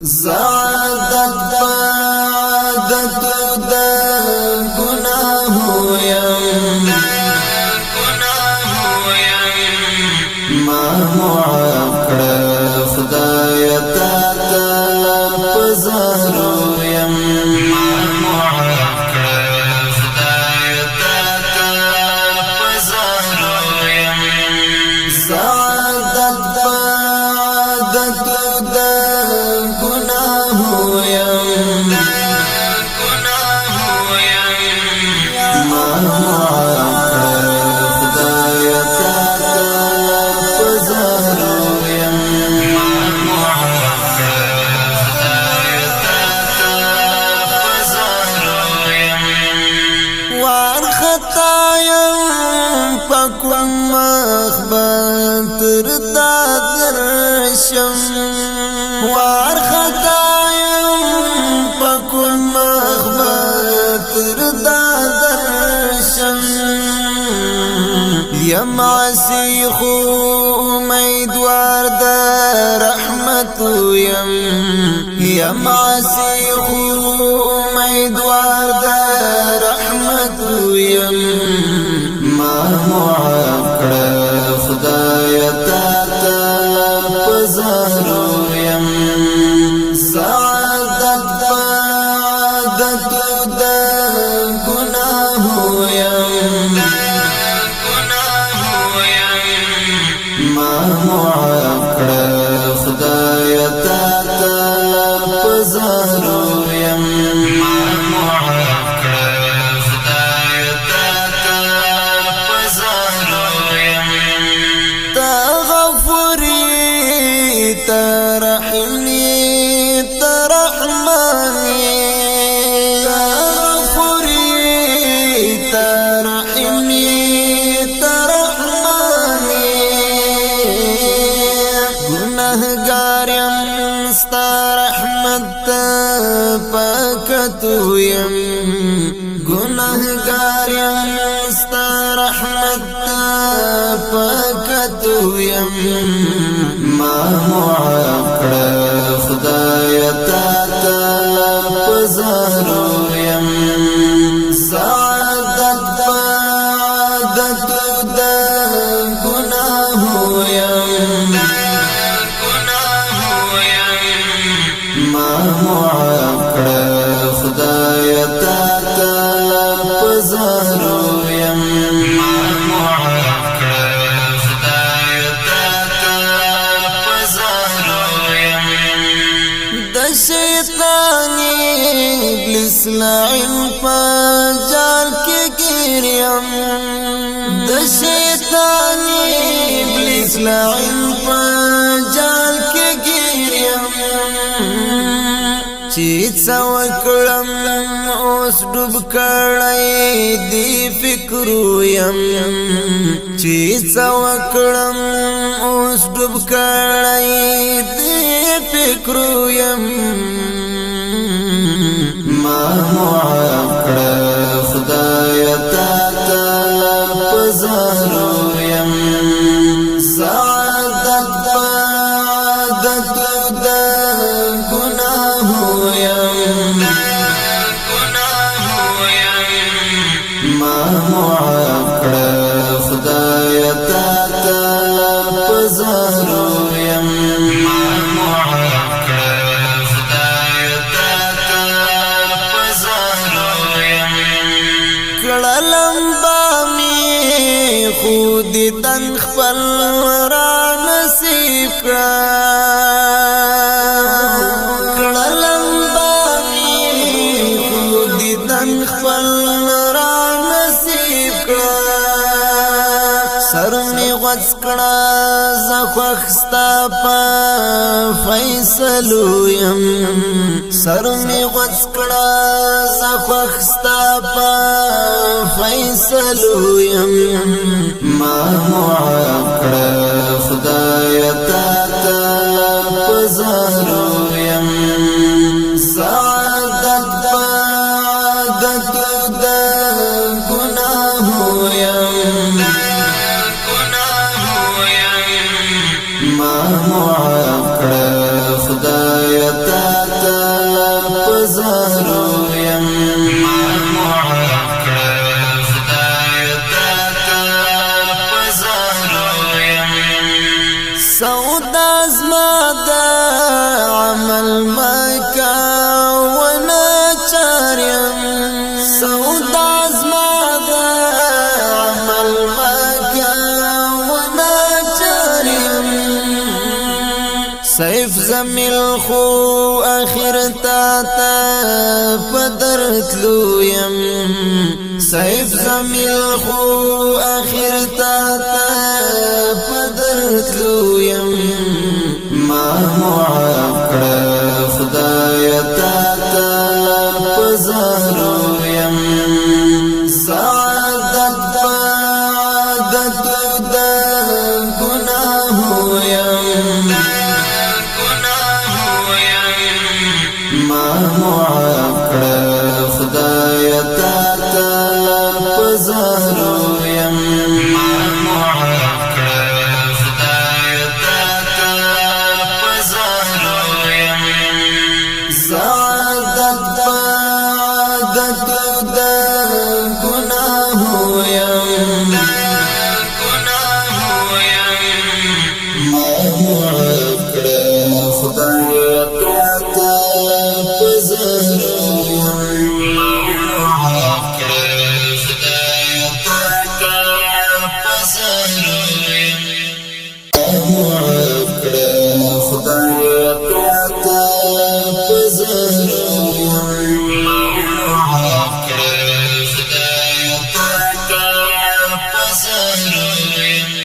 زادت عادت دا گناہو یم ما معاقر خدای تا تا پزارو یم ما معاقر خدای تا تا پزارو یم زادت عادت دا پکوم مخبر تا درشم وار خطایم پکوم مخبر تا درشم یم عسی خو امیدوار در رحمت یم عسی خو امیدوار در رحمت ما معاقر خدای تا تا پزارو یم سعادت عادت دا گناہو یم ما معاقر خدای تا تا پزارو یم ترحمني ترحمني تغفري ترحمني ترحمني گناہگار یم ستا رحمت پاکتو یم گناہگار یم ستا رحمت پاکتو یم ما معاقر خدای تا تا پزارو یم سعادت عادت دا گناہو یم ما معاقر خدای تا تا پزارو یم شیطانی ابلیس لعن پا جال کے گریم د شیطانی ابلیس لعن پا جال کے گریم چیت سوکڑم اوس ڈوب کڑائی دی فکرو یم چیت سوکڑم اوس ڈوب کڑائی دی فکرو یم ما معاقر خدای تا تا پزارو یم سعادت عادت دا گناہو یم ما معاقر خدای تا تا پزارو یم خود تن خپل را نصیب کړلم بامی خود تن خپل را نصیب سر می غوڅ کړه زخوښ ستا په فیصلو یم سر می غوڅ کړه زخوښ ستا په فیصلو یم ما معاقر خدای تا تا پزارو یم سعادت عادت دا گناہو یم ما معاقر خدای تا اخر تا پدرتلو یم سیف زمیل خو اخر تا پدرتلو یم ما معاف کړه خدای تا پزارو یم سعادت بعدت د گناهو یم ما معاف کړه خدای تا پزارو یم ما معاف کړه خدای تا پزارو یم سعادت بعدت د گناهو یم ما معاف کړه خدای